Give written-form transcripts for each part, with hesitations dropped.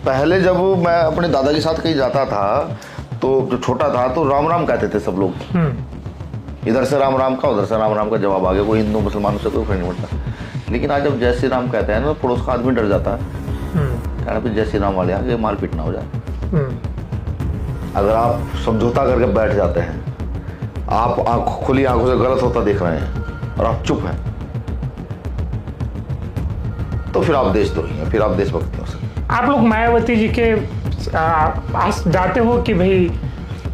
पहले जब मैं अपने दादा के साथ कहीं जाता था तो जो छोटा था तो राम राम कहते थे सब लोग। इधर से राम राम का, उधर से राम राम का जवाब आ गया। कोई हिंदू मुसलमानों से कोई फर्क नहीं पड़ता। लेकिन आज जब जय श्री राम कहते हैं ना, पड़ोस का आदमी डर जाता है, कहना फिर जय श्री राम वाले आगे मार पीट ना हो जाए। अगर आप समझौता करके बैठ जाते हैं, आप खुली आंखों से गलत होता देख रहे हैं और आप चुप हैं, तो फिर आप देशद्रोही हैं, फिर आप देशभक्त नहीं हो सकते। आप लोग मायावती जी के पास जाते हो कि भाई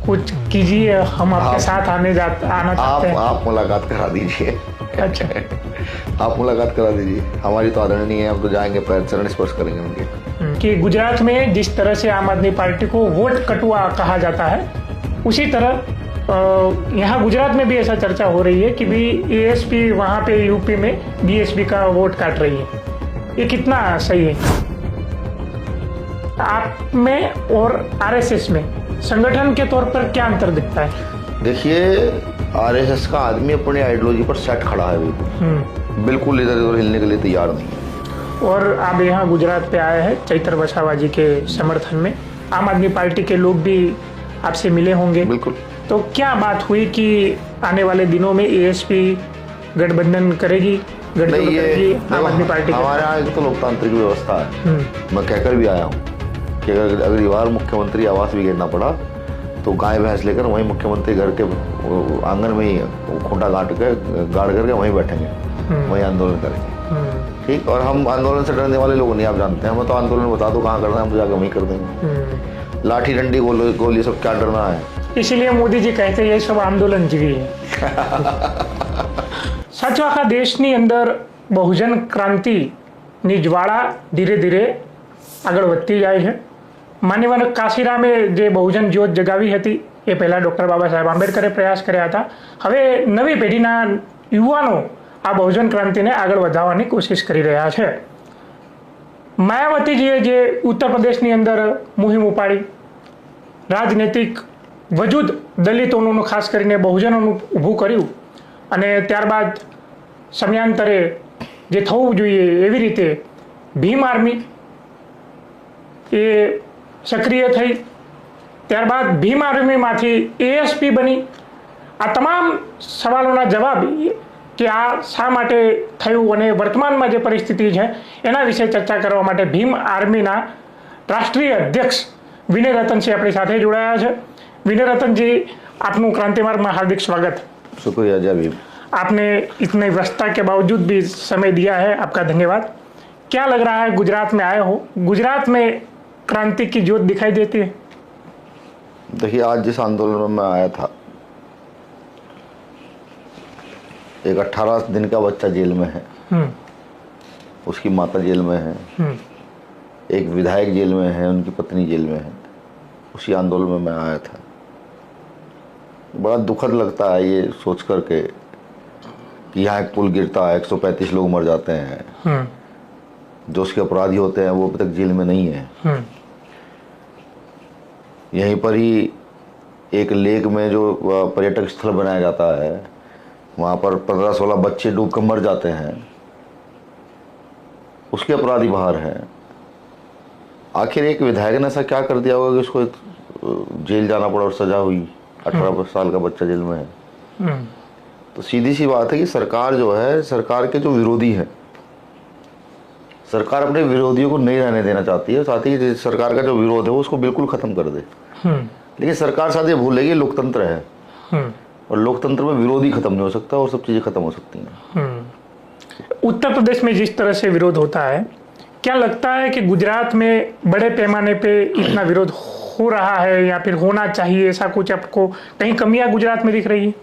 कुछ कीजिए, हम आपके साथ आना चाहते हैं? आप मुलाकात करा दीजिए। अच्छा। आप मुलाकात करा दीजिए, हमारी तो आदरणीय है, हम तो जाएंगे, पैर चरण स्पर्श करेंगे उनके। कि गुजरात में जिस तरह से आम आदमी पार्टी को वोट कटुआ कहा जाता है, उसी तरह यहाँ गुजरात में भी ऐसा चर्चा हो रही है कि भी एएसपी वहाँ पे यूपी में बीएसपी का वोट काट रही है। ये कितना सही है? आप में और आरएसएस में संगठन के तौर पर क्या अंतर दिखता है? देखिए, आरएसएस का आदमी अपनी आइडियोलॉजी पर सेट खड़ा है, बिल्कुल इधर उधर हिलने के लिए तैयार नहीं है। और आप यहाँ गुजरात पे आए हैं चैतर वसावा जी के समर्थन में, आम आदमी पार्टी के लोग भी आपसे मिले होंगे। बिल्कुल। तो क्या बात हुई कि आने वाले दिनों में एएसपी गठबंधन करेगी, आम आदमी पार्टी? हमारे यहाँ एक तो लोकतांत्रिक व्यवस्था है। मैं कहकर भी आया हूँ कि अगर अगली बार मुख्यमंत्री आवास भी गिरना पड़ा तो गाय भैंस लेकर वहीं मुख्यमंत्री घर के आंगन में ही खूंटा गाड़ करके वहीं बैठेंगे, वहीं आंदोलन करेंगे। ठीक। और हम आंदोलन से डरने वाले लोग नहीं, आप जानते हैं। हमें तो आंदोलन बता दो कहाँ करना है, हम तो जाकर वहीं कर देंगे। लाठी डंडी गोली सब क्या डरना है? इसीलिए मोदी जी कहते हैं ये सब आंदोलन जीवी है। सच आखा देशनी अंदर बहुजन क्रांतिની જ્વાળા ધીરે ધીરે આગળ વધતી જાય છે। માનનીય કાશીરામે જે बहुजन જ્યોત જગાવી હતી એ પહેલાં ડૉક્ટર બાબા સાહેબ આંબેડકરે પ્રયાસ કર્યા હતા। હવે નવી પેઢીના યુવાનો આ बहुजन ક્રાંતિને આગળ વધારવાની કોશિશ કરી રહ્યા છે। માયાવતીજીએ જે ઉત્તર પ્રદેશની અંદર મુહિમ ઉપાડી, રાજનૈતિક વજૂદ દલિતોનું ખાસ કરીને બહુજનોનું ઊભું કર્યું, અને ત્યારબાદ સમયાંતરે જે થવું જોઈએ એવી રીતે ભીમ આર્મી એ સક્રિય થઈ, ત્યારબાદ ભીમ આર્મીમાંથી એએસપી બની। આ તમામ સવાલોના જવાબ કે આ શા માટે થયું અને વર્તમાનમાં જે પરિસ્થિતિ છે એના વિશે ચર્ચા કરવા માટે ભીમ આર્મીના રાષ્ટ્રીય અધ્યક્ષ વિનય રતનજી આપણી સાથે જોડાયા છે। विनय रतन जी, आपનું क्रांति मार्ग में हार्दिक स्वागत। शुक्रिया जय भीम। आपने इतनी व्यस्तता के बावजूद भी समय दिया है, आपका धन्यवाद। क्या लग रहा है, गुजरात में आए हो, गुजरात में क्रांति की ज्योत दिखाई देती है? देखिए, आज जिस आंदोलन में मैं आया था, एक 18 दिन का बच्चा जेल में है, उसकी माता जेल में है, एक विधायक जेल में है, उनकी पत्नी जेल में है। उसी आंदोलन में मैं आया था। बड़ा दुखद लगता है ये सोच करके कि यहाँ एक पुल गिरता है, 135 लोग मर जाते हैं, जो उसके अपराधी होते हैं वो अभी तक जेल में नहीं है। यहीं पर ही एक लेक में जो पर्यटक स्थल बनाया जाता है, वहाँ पर 15-16 बच्चे डूब कर मर जाते हैं, उसके अपराधी बाहर हैं। आखिर एक विधायक ने ऐसा क्या कर दिया होगा कि उसको जेल जाना पड़ा और सजा हुई? 18 साल का बच्चा जेल में है। तो सीधी सी बात है कि सरकार जो है, सरकार के जो विरोधी हैं, सरकार अपने विरोधियों को नहीं रहने देना चाहती है, चाहती है कि सरकार का जो विरोध है वो उसको बिल्कुल खत्म कर दे। लेकिन सरकार साथ ये भूलेगी लोकतंत्र है, और लोकतंत्र में विरोधी खत्म नहीं हो सकता और सब चीजें खत्म हो सकती हैं। उत्तर प्रदेश में जिस तरह से विरोध होता है, क्या लगता है कि गुजरात में बड़े पैमाने पे इतना विरोध हो रहा है या फिर होना चाहिए? ऐसा कुछ आपको कहीं कमियां गुजरात में दिख रही है?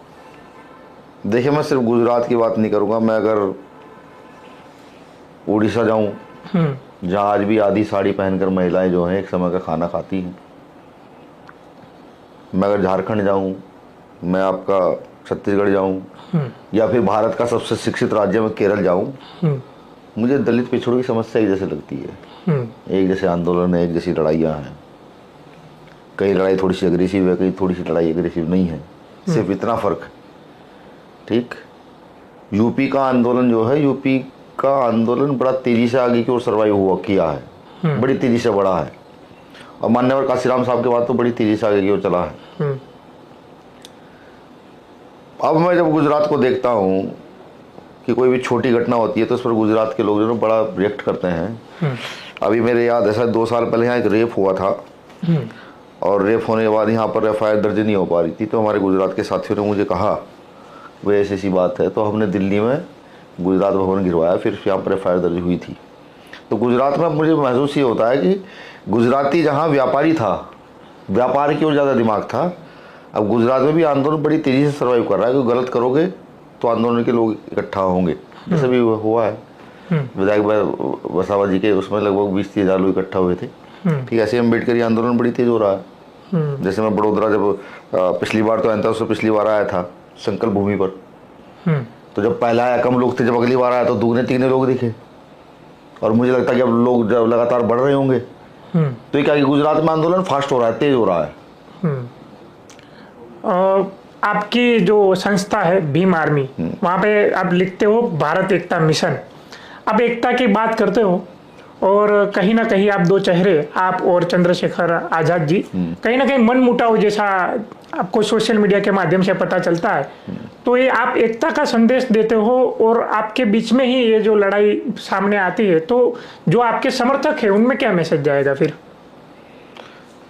देखिए, मैं सिर्फ गुजरात की बात नहीं करूंगा। मैं अगर उड़ीसा जाऊं, जहां आज भी आधी साड़ी पहनकर महिलाएं जो हैं एक समय का खाना खाती हैं, मैं अगर झारखंड जाऊं, मैं आपका छत्तीसगढ़ जाऊं, या फिर भारत का सबसे शिक्षित राज्य में केरल जाऊं, मुझे दलित पिछड़ों की समस्या एक जैसे लगती है। एक जैसे आंदोलन है, एक जैसी लड़ाइयाँ हैं। कई लड़ाई थोड़ी सी अग्रेसिव है, कई थोड़ी सी लड़ाई अग्रेसिव नहीं है, सिर्फ इतना फर्क है। ठीक। यूपी का आंदोलन जो है, यूपी का आंदोलन बड़ा तेजी से आगे की ओर सर्वाइव हुआ किया है, बड़ी तेजी से बढ़ा है। और मान्यवर काशीराम साहब के बाद तो बड़ी तेजी से आगे की ओर चला है। अब मैं जब गुजरात को देखता हूँ कि कोई भी छोटी घटना होती है तो उस पर गुजरात के लोग जो है बड़ा रिएक्ट करते हैं। अभी मेरे याद है शायद 2 साल पहले यहाँ एक रेप हुआ था, और रेप होने के बाद यहाँ पर एफआईआर दर्ज नहीं हो पा रही थी, तो हमारे गुजरात के साथियों ने मुझे कहा वो ऐसी ऐसी बात है, तो हमने दिल्ली में गुजरात भवन गिरवाया, फिर यहाँ पर एफआईआर दर्ज हुई थी। तो गुजरात में मुझे महसूस ये होता है कि गुजराती जहाँ व्यापारी था, व्यापार की ओर ज़्यादा दिमाग था, अब गुजरात में भी आंदोलन बड़ी तेज़ी से सर्वाइव कर रहा है कि गलत करोगे तो आंदोलन के लोग इकट्ठा होंगे, जैसे भी हुआ है। विधायक वसावा जी के उसमें लगभग 20-30 हज़ार लोग इकट्ठा हुए थे। ठीक, ऐसे अम्बेडकरी आंदोलन बड़ी तेज हो रहा है। जैसे मैं बड़ोदरा जब पिछली बार तो आया था, उससे पिछली बार आया था संकल्प भूमि पर, तो जब पहला आया कम लोग थे, जब अगली बार आया तो 2-3 लोग दिखे, और मुझे लगता है कि अब लोग जब लगातार बढ़ रहे होंगे। तो ये क्या कि गुजरात में आंदोलन फास्ट हो रहा है, तेज हो रहा है। आपकी जो संस्था है भीम आर्मी, वहाँ पे आप लिखते हो भारत एकता मिशन। अब एकता की बात करते हो और कहीं ना कहीं आप 2 चेहरे, आप और चंद्रशेखर आजाद जी, कहीं ना कहीं मन मुटाव जैसा आपको सोशल मीडिया के माध्यम से पता चलता है। तो ये आप एकता का संदेश देते हो और आपके बीच में ही ये जो लड़ाई सामने आती है, तो जो आपके समर्थक है उनमें क्या मैसेज जाएगा फिर?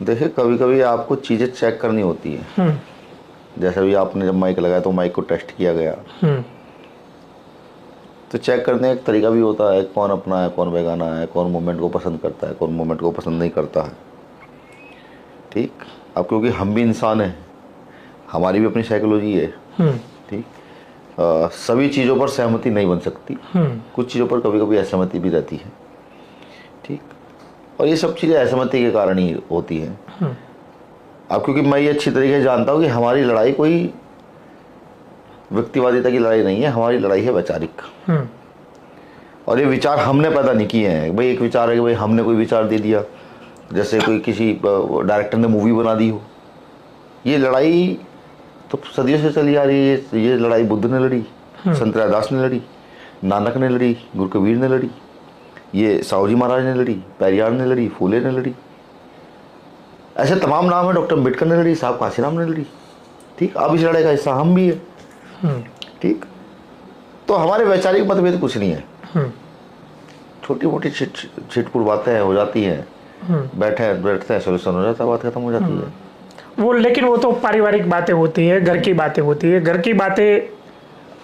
देखिए, कभी कभी आपको चीज़ें चेक करनी होती है। जैसे भी आपने जब माइक लगाया तो माइक को टेस्ट किया गया, तो चेक करने का एक तरीका भी होता है, कौन अपना है, कौन बेगाना है, कौन मूवमेंट को पसंद करता है, कौन मूवमेंट को पसंद नहीं करता है। ठीक, अब क्योंकि हम भी इंसान हैं, हमारी भी अपनी साइकोलॉजी है। ठीक, सभी चीज़ों पर सहमति नहीं बन सकती, कुछ चीज़ों पर कभी कभी असहमति भी रहती है। ठीक, और ये सब चीज़ें असहमति के कारण ही होती हैं। अब क्योंकि मैं ये अच्छी तरीके से जानता हूँ कि हमारी लड़ाई कोई व्यक्तिवादिता की लड़ाई नहीं है, हमारी लड़ाई है वैचारिक। और ये विचार हमने पैदा नहीं किए हैं। भाई एक विचार है कि भाई हमने कोई विचार दे दिया, जैसे कोई किसी डायरेक्टर ने मूवी बना दी हो। ये लड़ाई तो सदियों से चली आ रही है। ये लड़ाई बुद्ध ने लड़ी, संत रैदास ने लड़ी, नानक ने लड़ी, गुरु कबीर ने लड़ी, ये साहू जी महाराज ने लड़ी, पेरियार ने लड़ी, फूले ने लड़ी, ऐसे तमाम नाम है। डॉक्टर अम्बेडकर ने लड़ी, साहब काशीराम ने लड़ी। ठीक, अब इस लड़ाई का हिस्सा हम भी है। ठीक, तो हमारे वैचारिक मतभेद कुछ नहीं है, छोटी मोटी छिटपुट बातें हो जाती हैं, बैठते हैं, सोल्यूशन हो जाता है, बात खत्म हो जाती है। वो लेकिन वो तो पारिवारिक बातें होती है, घर की बातें होती है। घर की बातें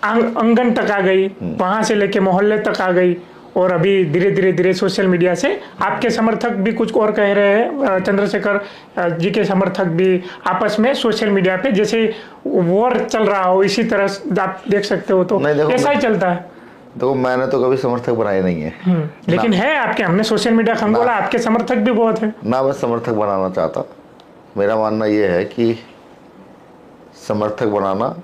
आंगन तक आ गई, वहां से लेके मोहल्ले तक आ गई, और अभी धीरे धीरे सोशल मीडिया से आपके समर्थक भी कुछ और कह रहे हैं। चंद्रशेखर जी के समर्थक भी आपस में सोशल मीडिया पे जैसे वॉर चल रहा हो, इसी तरह आप देख सकते हो। तो ऐसा ही चलता है। देखो, मैंने तो कभी समर्थक बनाए नहीं है, लेकिन है आपके, हमने सोशल मीडिया खंगोला, आपके समर्थक भी बहुत है ना। मैं समर्थक बनाना चाहता, मेरा मानना यह है कि समर्थक बनाना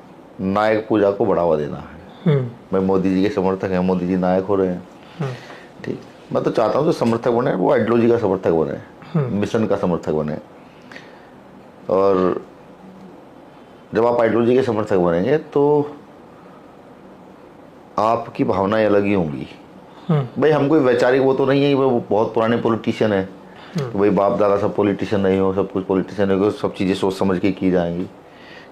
नायक पूजा को बढ़ावा देना है। मैं मोदी जी के समर्थक हैं, मोदी जी नायक हो रहे हैं। ठीक, मैं तो चाहता हूँ जो समर्थक बने वो आइडियोलॉजी का समर्थक बने, मिशन का समर्थक बने। और जब आप आइडियोलॉजी के समर्थक बनेंगे तो आपकी भावनाएं अलग ही होंगी। भाई हम कोई वैचारिक वो तो नहीं है कि वो बहुत पुराने पॉलिटिशियन है, तो भाई बाप दादा सब पॉलिटिशियन नहीं हो, सब कुछ पॉलिटिशियन हो, सब चीज़ें सोच समझ के की जाएंगी।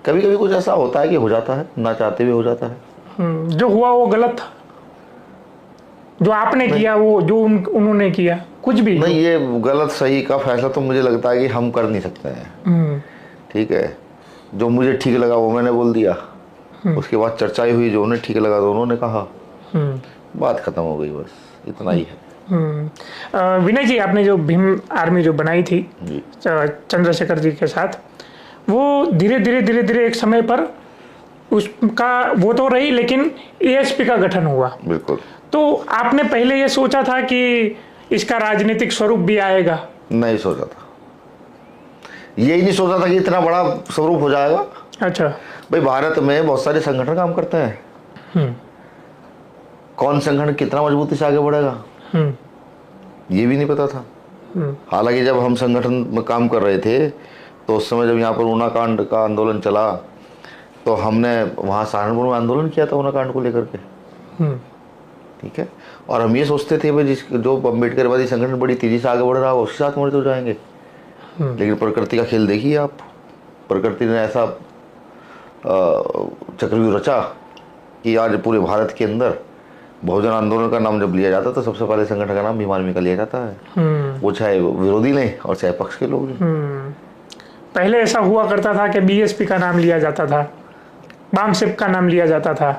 कभी कभी कुछ ऐसा होता है कि हो जाता है, ना चाहते हुए हो जाता है। जो हुआ वो गलत था, जो आपने किया वो, जो उन्होंने किया, कुछ भी नहीं। ये गलत सही का फैसला तो मुझे लगता है कि हम कर नहीं सकते हैं। ठीक है, जो मुझे ठीक लगा वो मैंने बोल दिया, उसके बाद चर्चाई हुई, जो उन्हें ठीक लगा तो उन्होंने कहा, बात खत्म हो गई, बस इतना ही है। विनय जी, आपने जो भीम आर्मी जो बनाई थी चंद्रशेखर जी के साथ, वो धीरे धीरे एक समय पर उसका वो तो रही, लेकिन एएसपी का गठन हुआ। बिल्कुल। तो आपने पहले ये सोचा था कि इसका राजनीतिक स्वरूप भी आएगा? नहीं सोचा था, यही नहीं सोचा था कि इतना बड़ा स्वरूप हो जाएगा। अच्छा। भाई भारत में बहुत सारे संगठन काम करते हैं, कौन संगठन कितना मजबूती से आगे बढ़ेगा ये भी नहीं पता था। हालांकि जब हम संगठन में काम कर रहे थे तो उस समय जब यहाँ पर ऊना कांड का आंदोलन चला तो हमने वहाँ सहारनपुर में आंदोलन किया था ऊना कांड को लेकर के। ठीक है, और हम ये सोचते थे भाई जो अम्बेडकरवादी संगठन बड़ी तेजी से आगे बढ़ रहा हो उसके साथ मर्ज हो जाएंगे। लेकिन प्रकृति का खेल देखिए आप, प्रकृति ने ऐसा चक्रव्यूह रचा कि आज पूरे भारत के अंदर बहुजन आंदोलन का नाम जब लिया जाता तो सबसे पहले संगठन का नाम भीम आर्मी का लिया जाता है, वो चाहे विरोधी लें और चाहे पक्ष के लोग लें। पहले ऐसा हुआ करता था कि बीएसपी का नाम लिया जाता था, बामसेप का नाम लिया जाता था,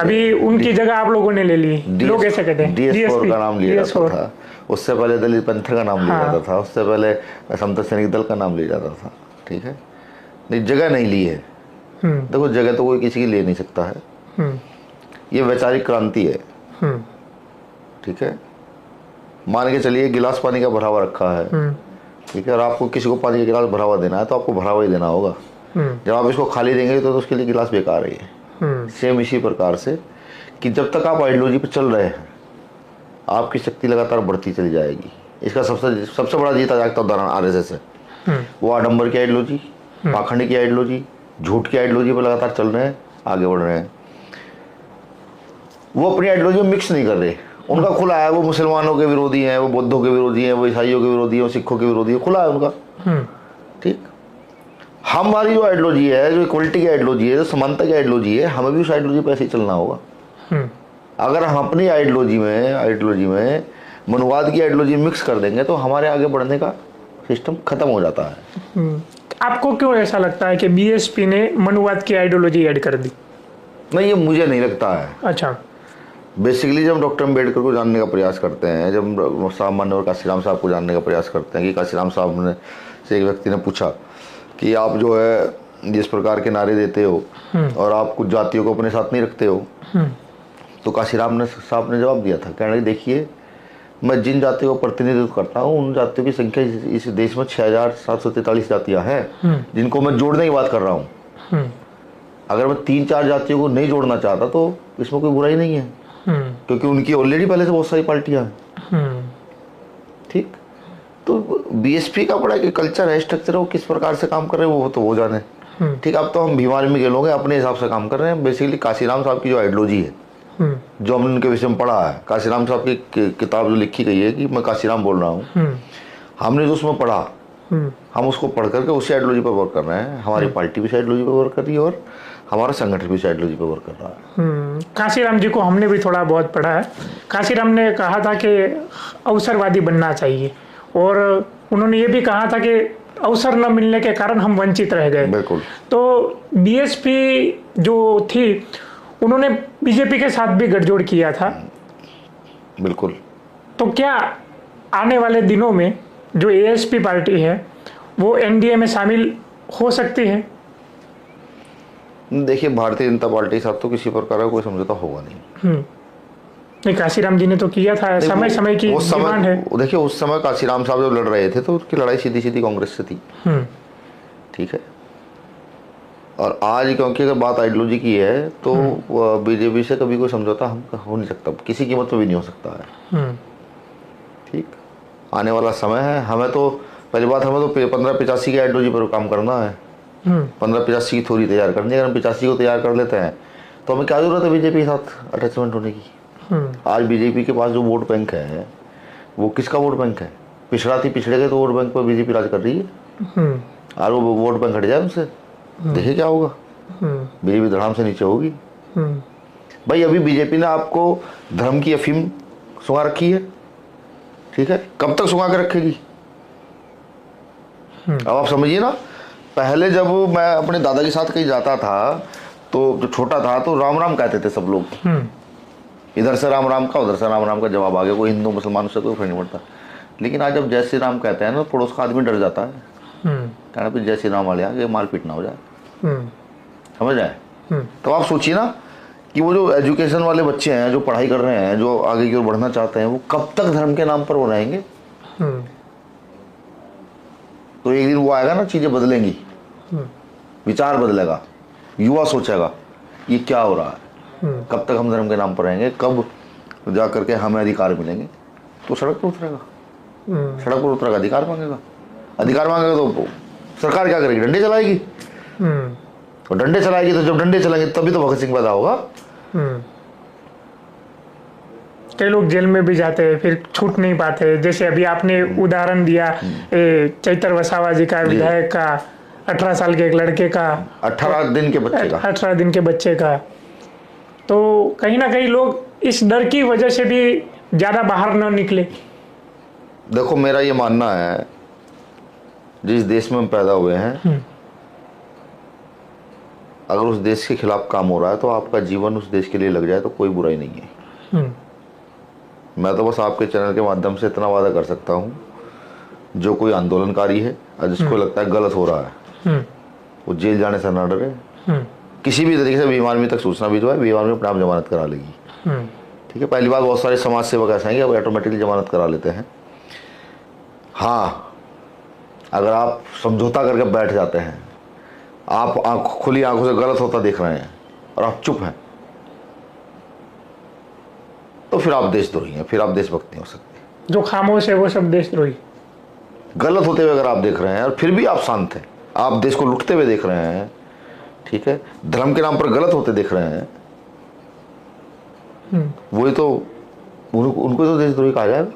अभी उनकी जगह आप लोगों ने ले ली। लोग ऐसे कहते हैं DS4 का नाम लिया जाता था, उससे पहले दलित पंथ का नाम लिया जाता था, उससे पहले समता सैनिक दल का नाम लिया जाता था। ठीक है, नहीं जगह नहीं ली है। देखो जगह तो कोई किसी की ले नहीं सकता है, ये वैचारिक क्रांति है। ठीक है, मान के चलिए गिलास पानी का भरा हुआ रखा है, ठीक है, और आपको किसी को पानी का गिलास भरा हुआ देना है तो आपको भरा हुआ ही देना होगा। जब आप इसको खाली देंगे तो उसके लिए गिलास बेकार है। सेम इसी प्रकार से कि जब तक आप आइडियोलॉजी पर चल रहे हैं आपकी शक्ति लगातार बढ़ती चली जाएगी। इसका सबसे बड़ा जीता जागता उदाहरण आरएसएस है। वो आडंबर की आइडियोलॉजी, पाखंड की आइडियोलॉजी, झूठ की आइडियोलॉजी पर लगातार चल रहे हैं, आगे बढ़ रहे हैं। वो अपनी आइडियोलॉजी में मिक्स नहीं कर रहे, उनका खुला है। वो मुसलमानों के विरोधी हैं, वो बौद्धों के विरोधी हैं, वो ईसाइयों के विरोधी हैं, वो सिखों के विरोधी है, खुला है उनका। ठीक, हमारी जो आइडियोलॉजी है, जो इक्वलिटी की आइडियोलॉजी है, जो समानता की आइडियोलॉजी है, हमें भी उस आइडियोलॉजी पर ऐसे ही चलना होगा। अगर हम अपनी आइडियोलॉजी में मनुवाद की आइडियोलॉजी मिक्स कर देंगे तो हमारे आगे बढ़ने का सिस्टम खत्म हो जाता है। आपको क्यों ऐसा लगता है कि बीएसपी ने मनुवाद की आइडियोलॉजी ऐड कर दी? नहीं, ये मुझे नहीं लगता है। अच्छा, बेसिकली जब डॉक्टर अम्बेडकर को जानने का प्रयास करते हैं, जब सामान्य और काशीराम साहब को जानने का प्रयास करते हैं कि काशीराम साहब ने से एक व्यक्ति ने पूछा कि आप जो है जिस प्रकार के नारे देते हो और आप कुछ जातियों को अपने साथ नहीं रखते हो, तो काशीराम साहब ने जवाब दिया था, कहने लगे देखिए मैं जिन जातियों का प्रतिनिधित्व करता हूँ उन जातियों की संख्या इस देश में 6743 जातियाँ हैं जिनको मैं जोड़ने की बात कर रहा हूँ। अगर मैं 3-4 जातियों को नहीं जोड़ना चाहता तो इसमें कोई बुराई नहीं है, क्योंकि उनकी ऑलरेडी पहले से बहुत सारी पार्टियां हैं। ठीक, तो बीएसपी का बड़ा एक कल्चर है, स्ट्रक्चर है, वो किस प्रकार से काम कर रहे हैं वो तो वो जाने। ठीक, अब तो हम भीम आर्मी के लोग हैं, अपने हिसाब से काम कर रहे हैं। बेसिकली काशीराम साहब की जो आइडियोलॉजी है, जो हमने उनके विषय में पढ़ा है, काशीराम साहब की किताब जो लिखी गई है कि मैं काशीराम बोल रहा हूँ, हमने जो उसमें पढ़ा हम उसको पढ़ करके उसी आइडियोलॉजी पर वर्क कर रहे हैं। हमारी पार्टी भी आइडियोलॉजी पर वर्क कर रही है और हमारा संगठन भी आइडियोलॉजी पर वर्क कर रहा है। काशीराम जी को हमने भी थोड़ा बहुत पढ़ा है। काशीराम ने कहा था कि अवसरवादी बनना चाहिए और उन्होंने ये भी कहा था कि अवसर न मिलने के कारण हम वंचित रह गए। बिल्कुल। तो बीएसपी जो थी उन्होंने बीजेपी के साथ भी गठजोड़ किया था। बिल्कुल। तो क्या आने वाले दिनों में जो एएसपी पार्टी है वो एनडीए में शामिल हो सकती है? देखिए, भारतीय जनता पार्टी के साथ तो किसी प्रकार का कोई समझौता होगा नहीं। नहीं, काशीराम जी ने तो किया था, समय समय की डिमांड है। देखिए, उस समय काशीराम साहब जब लड़ रहे थे तो उनकी लड़ाई सीधी सीधी कांग्रेस से थी। ठीक है, और आज क्योंकि अगर बात आइडियोलॉजी की है तो बीजेपी से कभी कोई समझौता हम हो नहीं सकता, किसी कीमत पे भी नहीं हो सकता है। ठीक, आने वाला समय है। हमें तो पहली बात, हमें तो 1585 की आइडियोलॉजी पर काम करना है। 1585 की थ्योरी तैयार करनी है। अगर हम 85 को तैयार कर लेते हैं तो हमें क्या जरूरत है बीजेपी के साथ अटैचमेंट होने की? आज बीजेपी के पास जो वोट बैंक है वो किसका वोट बैंक है? पिछड़ा थी, पिछड़े गए तो वोट बैंक पर बीजेपी राज कर रही है। और वो वोट बैंक हट जाए उनसे, देखिए क्या होगा। बीजेपी धड़ाम से नीचे होगी। भाई, अभी बीजेपी ने आपको धर्म की अफीम सुंघा रखी है। ठीक है, कब तक सुंघा के रखेगी? अब आप समझिए ना, पहले जब मैं अपने दादा के साथ कहीं जाता था तो जब छोटा था तो राम राम कहते थे सब लोग। इधर से राम राम का, उधर से राम राम का जवाब आ गया। कोई हिंदू मुसलमान से कोई फर्क नहीं पड़ता। लेकिन आज जब जय श्री राम कहते हैं ना, पड़ोस का आदमी डर जाता है, कहना फिर जय श्री राम वाले आगे मारपीट ना हो जाए, समझ आए। तो आप सोचिए ना कि वो जो एजुकेशन वाले बच्चे हैं, जो पढ़ाई कर रहे हैं, जो आगे की ओर बढ़ना चाहते हैं, वो कब तक धर्म के नाम पर वो रहेंगे? तो एक दिन वो आएगा ना, चीजें बदलेंगी, विचार बदलेगा, युवा सोचेगा ये क्या हो रहा है। कब तक हम धर्म के नाम पर रहेंगे? कब जा करके हमें अधिकार मिलेंगे? तो सड़क पर उतरेगा, सड़क पर उतरेगा, अधिकार मांगेगा। अधिकार मांगेगा तो सरकार क्या करेगी? डंडे चलाएगी। और डंडे चलाएगी तो जब डंडे चलाएंगे तभी तो भगत सिंह पैदा होगा। कई लोग जेल में भी जाते हैं, फिर छूट नहीं पाते। जैसे अभी आपने उदाहरण दिया चैतर वसावा जी का, विधायक का, 18 साल के एक लड़के का, 18 दिन के बच्चे का, 18 दिन के बच्चे का। तो कहीं ना कहीं लोग इस डर की वजह से भी ज़्यादा बाहर न निकले। देखो मेरा ये मानना है, जिस देश में हम पैदा हुए हैं, अगर उस देश के खिलाफ काम हो रहा है तो आपका जीवन उस देश के लिए लग जाए तो कोई बुराई नहीं है। मैं तो बस आपके चैनल के माध्यम से इतना वादा कर सकता हूँ, जो कोई आंदोलनकारी है और जिसको लगता है गलत हो रहा है, वो जेल जाने से ना डरे। किसी भी तरीके से बीम आर्मी तक सूचना भिजवाए, बीम आर्मी अपने आप जमानत करा लेगी। ठीक है, पहली बात, बहुत सारे समाज सेवक ऐसे हैं कि अब ऑटोमेटिकली जमानत करा लेते हैं। हाँ, अगर आप समझौता करके बैठ जाते हैं, आप खुली आंखों से गलत होता देख रहे हैं और आप चुप हैं, तो फिर आप देशद्रोही हैं, फिर आप देशभक्त नहीं हो सकते। जो खामोश है वो सब देशद्रोही। गलत होते हुए अगर आप देख रहे हैं और फिर भी आप शांत हैं, आप देश को लुटते हुए देख रहे हैं, ठीक है, धर्म के नाम पर गलत होते देख रहे हैं, वही तो उनको तो देशद्रोही कहा जाएगा।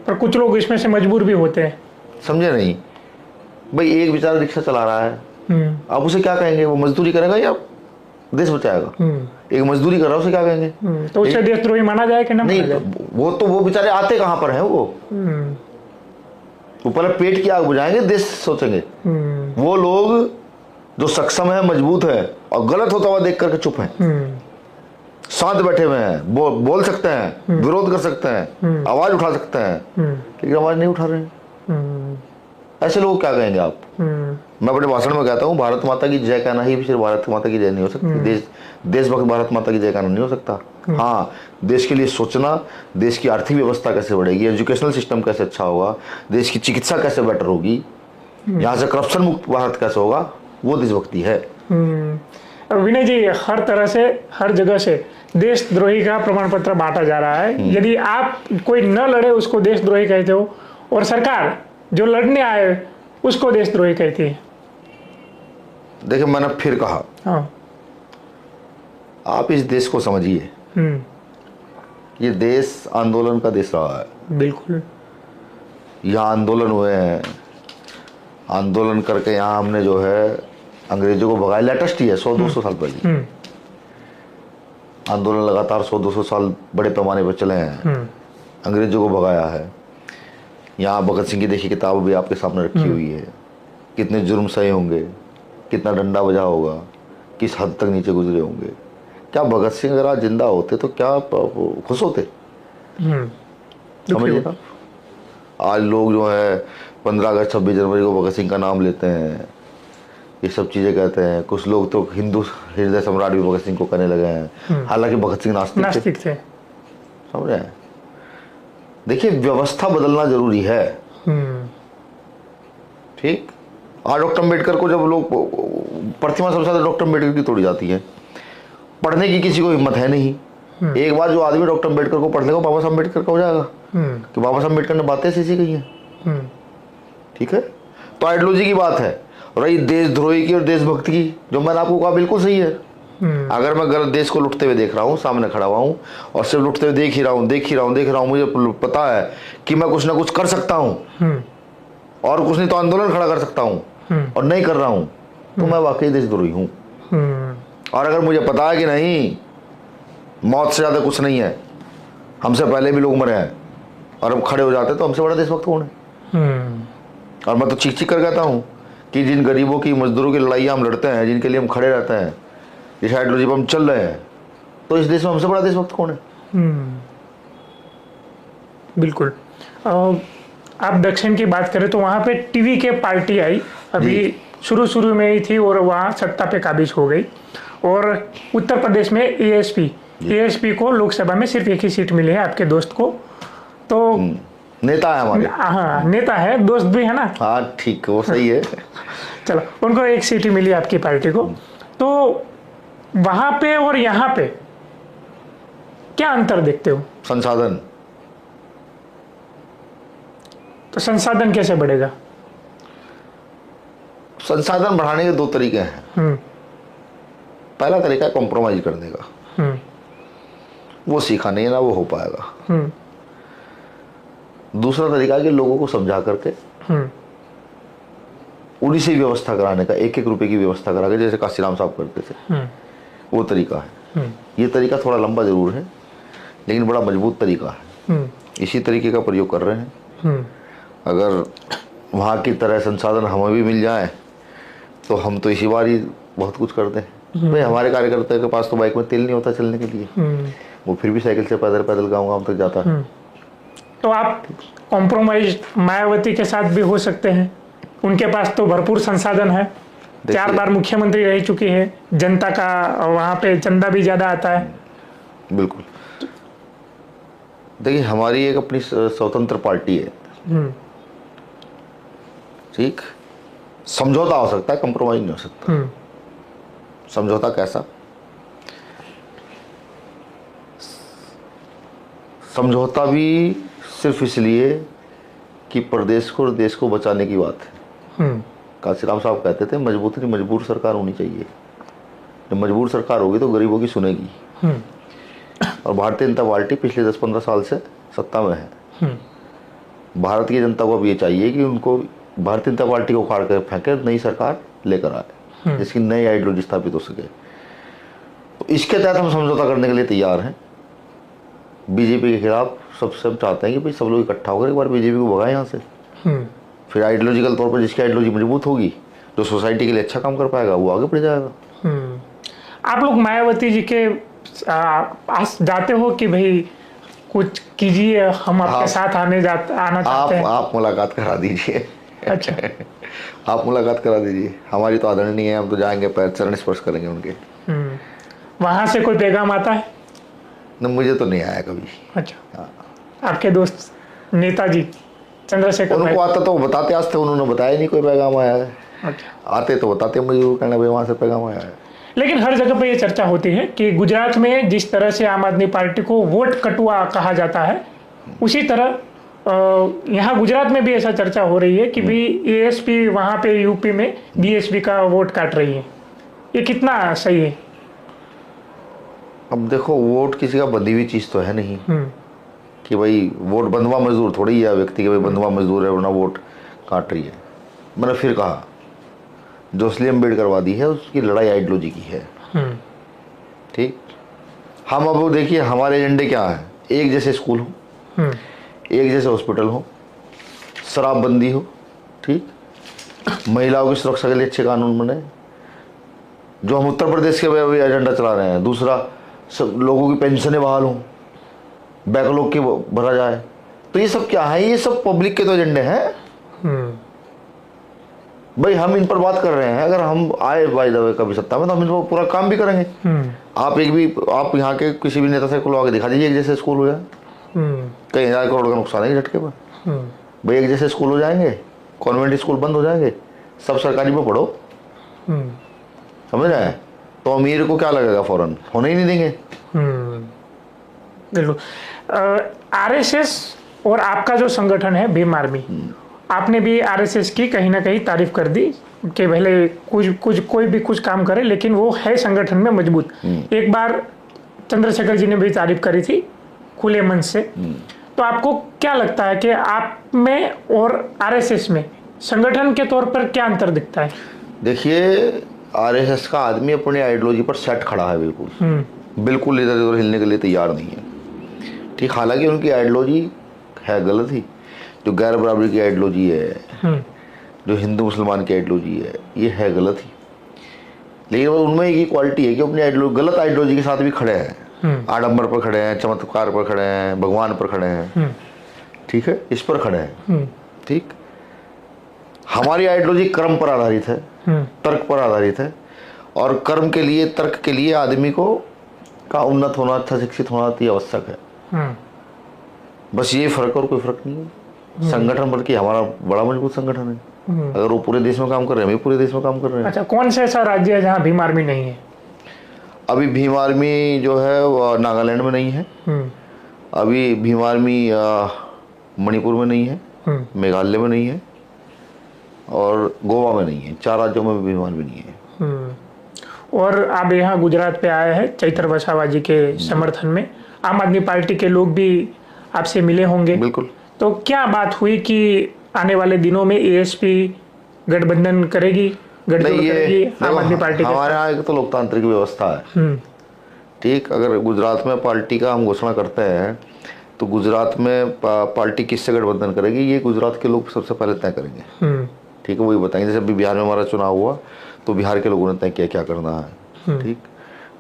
पर कुछ लोग इसमें से मजबूर भी होते हैं। समझे नहीं भाई, एक बेचारा रिक्शा चला रहा है, आप उसे क्या कहेंगे? वो मजदूरी करेगा या देश बचाएगा? एक मजदूरी कर रहा है, उसे क्या कहेंगे? तो उसे देशद्रोही माना जाए कि नहीं? वो बेचारे आते कहाँ पर हैं? वो पहले पेट की आग बुझाएंगे, देश सोचेंगे। वो लोग जो सक्षम है, मजबूत है और गलत होता हुआ देख करके चुप हैं, शांत बैठे हुए हैं, बोल सकते हैं, विरोध कर सकते हैं, आवाज उठा सकते हैं, लेकिन आवाज नहीं उठा रहे हैं। ऐसे लोग क्या कहेंगे आप? मैं अपने भाषण में कहता हूँ, भारत माता की जय कहना ही सिर्फ भारत माता की जय नहीं हो सकती, देशभक्त भारत माता की जय कहना नहीं हो सकता। हाँ, देश के लिए सोचना, देश की आर्थिक व्यवस्था कैसे बढ़ेगी, एजुकेशनल सिस्टम कैसे अच्छा होगा, देश की चिकित्सा कैसे बेटर होगी, यहाँ से करप्शन मुक्त भारत कैसे होगा, वो देशभक्ति है। विनय जी, हर तरह से, हर जगह से देशद्रोही का प्रमाण पत्र बांटा जा रहा है। यदि आप कोई न लड़े उसको देशद्रोही कहते हो, और सरकार जो लड़ने आए उसको देशद्रोही कहती है। देखिए, मैंने फिर कहा, हाँ, आप इस देश को समझिए, ये देश आंदोलन का देश रहा है। बिल्कुल। यहाँ आंदोलन हुए हैं, आंदोलन करके यहाँ हमने जो है अंग्रेजों को भगाया। लेटेस्ट ही है, 100-200 साल पहले आंदोलन लगातार 100-200 साल बड़े पैमाने पर चले हैं, अंग्रेजों को भगाया है। यहाँ भगत सिंह की देखिए किताब भी आपके सामने रखी हुई है, कितने जुर्म सहे होंगे, कितना डंडा बजा होगा, किस हद तक नीचे गुजरे होंगे। क्या भगत सिंह अगर आज जिंदा होते तो क्या खुश होते? समझिए ना, आज लोग जो है 15 अगस्त 26 जनवरी को भगत सिंह का नाम लेते हैं, ये सब चीज़ें कहते हैं। कुछ लोग तो हिंदू हृदय सम्राट भी भगत सिंह को कहने लगे हैं, हालांकि भगत सिंह नास्तिक थे। समझ रहे हैं? देखिए, व्यवस्था बदलना जरूरी है। ठीक, आज डॉक्टर अम्बेडकर को जब लोग, प्रतिमा सबसे ज्यादा डॉक्टर अम्बेडकर की तोड़ी जाती है, पढ़ने की किसी को हिम्मत है नहीं। एक बार जो आदमी डॉक्टर अम्बेडकर को पढ़ लेगा, बाबा साहब अम्बेडकर का हो जाएगा कि बाबा साहब अम्बेडकर ने बातें ऐसी कही हैं। ठीक है, तो आइडियोलॉजी की बात है। रही देशद्रोही की और देशभक्ति की, जो मैंने आपको कहा बिल्कुल सही है। अगर मैं गलत देश को लुटते हुए देख रहा हूँ, सामने खड़ा हुआ हूँ और सिर्फ लुटते हुए देख ही रहा हूँ, मुझे पता है कि मैं कुछ ना कुछ कर सकता हूँ, और कुछ नहीं तो आंदोलन खड़ा कर सकता हूँ, और नहीं कर रहा हूँ, तो मैं वाकई देशद्रोही हूँ। और अगर मुझे पता है कि नहीं, मौत से ज्यादा कुछ नहीं है, हमसे पहले भी लोग मरे हैं और अब खड़े हो जाते हैं, तो हमसे बड़ा देशभक्त कौन है? और मैं तो चीख चीख कर कहता हूँ कि जिन गरीबों की, मजदूरों की लड़ाई हम लड़ते हैं, जिनके लिए हम खड़े रहते हैं, इस आइडियोलॉजी पर हम चल रहे हैं, तो इस देश में हमसे बड़ा देशभक्त कौन है? बिल्कुल। आप दक्षिण की बात करें तो वहाँ पे टीवी के पार्टी आई, अभी शुरू में ही थी और वहाँ सत्ता पे काबिज हो गई। और उत्तर प्रदेश में एएसपी को लोकसभा में सिर्फ एक ही सीट मिली है, आपके दोस्त को। तो नेता है हमारे। हाँ, नेता है, दोस्त भी है ना। हाँ ठीक, वो सही है। चलो, उनको एक सीट ही मिली आपकी पार्टी को। तो वहां पे और यहाँ पे क्या अंतर देखते हो? संसाधन। तो संसाधन कैसे बढ़ेगा? संसाधन बढ़ाने के दो तरीके हैं। पहला तरीका है कॉम्प्रोमाइज करने का। वो सीखा नहीं है ना वो हो पाएगा। हम्म, दूसरा तरीका है कि लोगों को समझा करके हम्म, उन्हीं से व्यवस्था कराने का, 1-1 रुपए की व्यवस्था करा के, जैसे काशीराम साहब करते थे, हम्म, वो तरीका है। ये तरीका थोड़ा लंबा जरूर है लेकिन बड़ा मजबूत तरीका है। इसी तरीके का प्रयोग कर रहे हैं। अगर वहाँ की तरह संसाधन हमें भी मिल जाए तो हम तो इसी बार ही बहुत कुछ करते हैं। भाई हमारे कार्यकर्ता के पास तो बाइक में तेल नहीं होता चलने के लिए, वो फिर भी साइकिल से पैदल पैदल गाँव तक जाता है। तो आप कॉम्प्रोमाइज मायावती के साथ भी हो सकते हैं, उनके पास तो भरपूर संसाधन है, 4 बार मुख्यमंत्री रह चुकी है, जनता का वहाँ पे चंदा भी ज़्यादा आता है। बिल्कुल। देखिए हमारी एक अपनी स्वतंत्र पार्टी है, ठीक, समझौता हो सकता है, कंप्रोमाइज नहीं हो सकता। समझौता कैसा? समझौता भी सिर्फ इसलिए कि प्रदेश को और देश को बचाने की बात है। काशीराम साहब कहते थे मजबूत नहीं मजबूर सरकार होनी चाहिए। जब मजबूर सरकार होगी तो गरीबों की सुनेगी। और भारतीय जनता पार्टी पिछले 10-15 साल से सत्ता में है। भारत की जनता को अब ये चाहिए कि उनको भारतीय जनता पार्टी को उखाड़ कर फेंके, नई सरकार लेकर आए जिसकी नई आइडियोलॉजी स्थापित हो सके। तो इसके तहत हम समझौता करने के लिए तैयार हैं। बीजेपी के खिलाफ सब चाहते हैं कि भाई सब लोग इकट्ठा होकर एक बार बीजेपी को भगाएं यहाँ से। फिर आइडियोलॉजिकल तौर पर जिसकी आइडियोलॉजी मजबूत होगी, जो सोसाइटी के लिए अच्छा काम कर पाएगा, वो आगे बढ़ जाएगा। आप लोग मायावती जी के पास जाते हो कि भाई कुछ कीजिए, हम आपके साथ आना चाहते हैं? आप मुलाकात करा दीजिए। अच्छा। आप मुलाकात करा दीजिए, हमारी तो आदरणीय है, हम तो जाएंगे, पैर चरण स्पर्श करेंगे उनके। वहाँ से कोई पैगाम आता है? न, मुझे तो नहीं आया कभी। अच्छा। आपके दोस्त नेताजी चंद्रशेखर उनको आता तो बताते, आज तक उन्होंने बताया नहीं कोई पैगाम आया है। अच्छा। आते तो बताते, मुझे जरूर कहना भाई वहाँ से पैगाम आया है। लेकिन हर जगह पे ये चर्चा होती है कि गुजरात में जिस तरह से आम आदमी पार्टी को वोट कटुआ कहा जाता है, उसी तरह यहाँ गुजरात में भी ऐसा चर्चा हो रही है कि भी एएसपी वहाँ पे यूपी में बीएसपी का वोट काट रही है। ये कितना सही है? अब देखो, वोट किसी का बंधी हुई चीज़ तो है नहीं कि भाई वोट बंधुआ मजदूर थोड़ी है व्यक्ति के, भाई बंधुआ मजदूर है वरना वोट काट रही है। मैंने फिर कहा, जो इसलिए अम्बेडकरवादी है उसकी लड़ाई आइडियोलॉजी की है। ठीक, हम अब देखिए हमारे एजेंडे क्या है, एक जैसे स्कूल हो, एक जैसे हॉस्पिटल हो, शराबबंदी हो, ठीक, महिलाओं की सुरक्षा के लिए अच्छे कानून बने, जो हम उत्तर प्रदेश के भी एजेंडा चला रहे हैं। दूसरा, सब लोगों की पेंशनें बहाल हों, बैकलॉग की भरा जाए। तो ये सब क्या है? ये सब पब्लिक के तो एजेंडे हैं। भाई हम इन पर बात कर रहे हैं, अगर हम आए बाय द वे कभी सत्ता में तो हम इन पर पूरा काम भी करेंगे। आप यहाँ के किसी भी नेता से खुलवा के दिखा दीजिए एक जैसे स्कूल हो जाए, कई 1000 करोड़ का नुकसान है झटके पर। भाई एक जैसे स्कूल हो जाएंगे, कॉन्वेंट स्कूल बंद हो जाएंगे, सब सरकारी में पढ़ो, समझ रहे हैं? तो अमीर को क्या लगेगा, फौरन होने ही नहीं देंगे। बिल्कुल। आरएसएस और आपका जो संगठन है भीम आर्मी, आपने भी आरएसएस की कहीं ना कहीं तारीफ कर दी कि भले कोई भी कुछ काम करे लेकिन वो है संगठन में मजबूत। एक बार चंद्रशेखर जी ने भी तारीफ करी थी खुले मन से। तो आपको क्या लगता है कि आप में और आरएसएस में संगठन के तौर पर क्या अंतर दिखता है? देखिए, आरएसएस का आदमी अपनी आइडियोलॉजी पर सेट खड़ा है, बिल्कुल इधर उधर हिलने के लिए तैयार नहीं है। ठीक, हालांकि उनकी आइडियोलॉजी है गलत ही, जो गैर बराबरी की आइडियोलॉजी है, जो हिंदू मुसलमान की आइडियोलॉजी है, ये है गलत ही। लेकिन उनमें एक क्वालिटी है कि अपनी गलत आइडियोलॉजी के साथ भी खड़े हैं, आडंबर पर खड़े हैं, चमत्कार पर खड़े हैं, भगवान पर खड़े हैं, ठीक है, इस पर खड़े हैं। ठीक, हमारी आइडियोलॉजी कर्म पर आधारित है, तर्क पर आधारित है, और कर्म के लिए, तर्क के लिए आदमी को का उन्नत होना, अच्छा शिक्षित होना अति आवश्यक है। बस ये फर्क, और कोई फर्क नहीं है। संगठन बल्कि हमारा बड़ा मजबूत संगठन है। अगर वो पूरे देश में काम कर रहे हैं, हम भी पूरे देश में काम कर रहे हैं। अच्छा, कौन सा ऐसा राज्य है जहाँ भीम आर्मी नहीं है? अभी भीम आर्मी जो है वो नागालैंड में नहीं है, अभी भीम आर्मी मणिपुर में नहीं है, मेघालय में नहीं है, और गोवा में नहीं है। 4 राज्यों में भीम आर्मी नहीं है। और आप यहाँ गुजरात पे आए हैं चैतर वसावा जी के समर्थन में। आम आदमी पार्टी के लोग भी आपसे मिले होंगे। बिल्कुल। तो क्या बात हुई कि आने वाले दिनों में एएसपी गठबंधन करेगी, गठजोड़ नहीं, करेगी ये आम आदमी पार्टी के हमारे साथ? यहाँ एक तो लोकतांत्रिक व्यवस्था है। ठीक, अगर गुजरात में पार्टी का हम घोषणा करते हैं तो गुजरात में पार्टी किससे गठबंधन करेगी ये गुजरात के लोग सबसे पहले तय करेंगे। ठीक है, वही बताएंगे। जैसे अभी बिहार में हमारा चुनाव हुआ तो बिहार के लोगों ने तय किया क्या करना है। ठीक,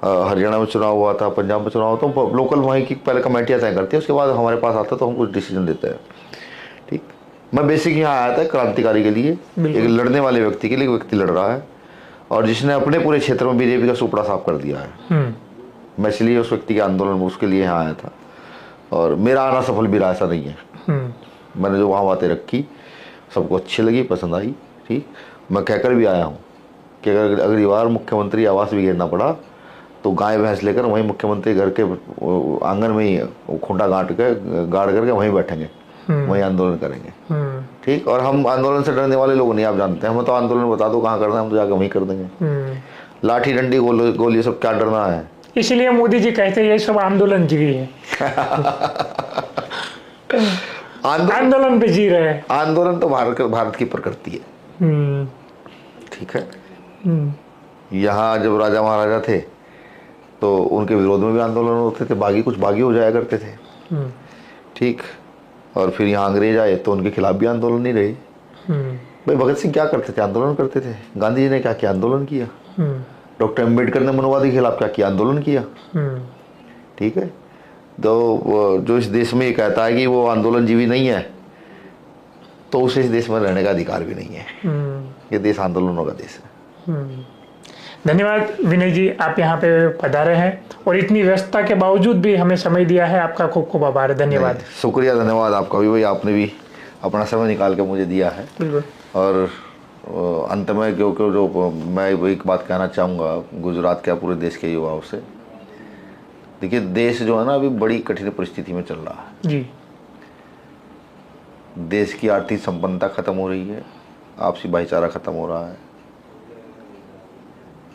हरियाणा में चुनाव हुआ था, पंजाब में चुनाव हुआ, तो लोकल वहीं की पहले कमेटियाँ तय करती है, उसके बाद हमारे पास आता है तो हम कुछ डिसीजन देते हैं। ठीक, मैं बेसिक यहाँ आया था क्रांतिकारी के लिए, एक लड़ने वाले व्यक्ति के लिए। व्यक्ति लड़ रहा है और जिसने अपने पूरे क्षेत्र में बीजेपी का सुपड़ा साफ कर दिया है। मैं इसलिए उस व्यक्ति के आंदोलन में उसके लिए यहाँ आया था और मेरा आना सफल भी रहा, ऐसा नहीं है। मैंने जो वहाँ बातें रखी सबको अच्छी लगी, पसंद आई। ठीक, मैं कहकर भी आया हूँ कि अगर अगली बार मुख्यमंत्री आवास भी घेरना पड़ा तो गाय भैंस लेकर वहीं मुख्यमंत्री घर के आंगन में ही खूंटा गाड़ करके वहीं बैठेंगे, वहीं आंदोलन करेंगे। ठीक, और हम आंदोलन से डरने वाले लोग नहीं, आप जानते हैं। हमें तो आंदोलन बता दो कहाँ करना है, हम तो जाकर वहीं कर देंगे। लाठी डंडी गोली सब क्या डरना है। इसलिए मोदी जी कहते हैं ये सब आंदोलन जीवी है। आंदोलन पे जी रहे हैं। आंदोलन तो भारत की प्रकृति है। ठीक है, यहाँ जब राजा महाराजा थे तो उनके विरोध में भी आंदोलन होते थे, कुछ बागी हो जाया करते थे। ठीक, और फिर यहाँ अंग्रेज आए तो उनके खिलाफ भी आंदोलन नहीं रहे। भाई भगत सिंह क्या करते थे? आंदोलन करते थे। गांधी जी ने क्या किया? आंदोलन किया। डॉक्टर अम्बेडकर ने मनोवादी के खिलाफ क्या किया? आंदोलन किया। ठीक है, तो जो इस देश में ये कहता है कि वो आंदोलन जीवी नहीं है तो उसे इस देश में रहने का अधिकार भी नहीं है। ये देश आंदोलनों का देश है। धन्यवाद विनय जी, आप यहाँ पे पधारे हैं और इतनी व्यस्तता के बावजूद भी हमें समय दिया है, आपका खूब खूब आभार। धन्यवाद। शुक्रिया, धन्यवाद आपका भी। भाई आपने भी अपना समय निकाल के मुझे दिया है। और अंत में क्योंकि जो मैं एक बात कहना चाहूँगा गुजरात के पूरे देश के युवाओं से, देखिए देश जो है ना अभी बड़ी कठिन परिस्थिति में चल रहा है जी। देश की आर्थिक संपन्नता खत्म हो रही है, आपसी भाईचारा खत्म हो रहा है।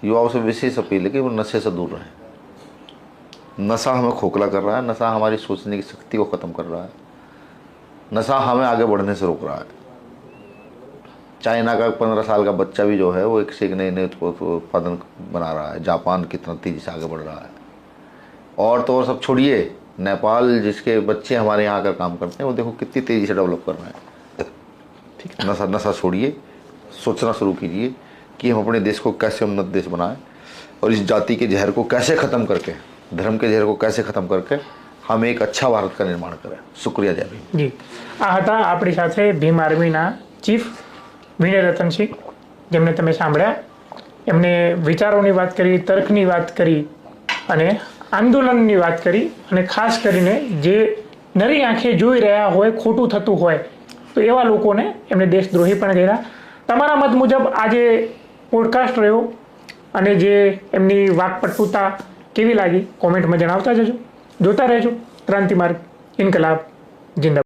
युवाओं से विशेष अपील है कि वो नशे से दूर रहें। नशा हमें खोखला कर रहा है, नशा हमारी सोचने की शक्ति को ख़त्म कर रहा है, नशा हमें आगे बढ़ने से रोक रहा है। चाइना का 15 साल का बच्चा भी जो है वो एक से एक नए नए उत्पादन बना रहा है। जापान कितना तेज़ी से आगे बढ़ रहा है। और तो और सब छोड़िए, नेपाल जिसके बच्चे हमारे यहाँ आकर काम करते हैं वो देखो कितनी तेज़ी से डेवलप कर रहे हैं। ठीक है, नशा छोड़िए, सोचना शुरू कीजिए कि हम अपने देश को कैसे उन्नत देश बनाएं और इस जाति के जहर को कैसे ख़त्म करके, धर्म के जहर को कैसे ख़त्म करके हम एक अच्छा भारत का निर्माण करें। शुक्रिया, जय भीम जी। આ હતા આપણી સાથે ભીમ આર્મીના ચીફ વિનય રતનસિંહ, જેમને તમે સાંભળ્યા। એમને વિચારોની વાત કરી, તર્કની વાત કરી અને આંદોલનની વાત કરી અને ખાસ કરીને જે નરી આંખે જોઈ રહ્યા હોય ખોટું થતું હોય તો એવા લોકોને એમને દેશદ્રોહી પણ કર્યા। તમારા મત મુજબ આજે પોડકાસ્ટ રહ્યો અને જે એમની વાકપટુતા કેવી લાગી કોમેન્ટમાં જણાવતા જજો। જોતા રહેજો ક્રાંતિ માર્ગ, ઇન્કલાબ, जिंदाबाद।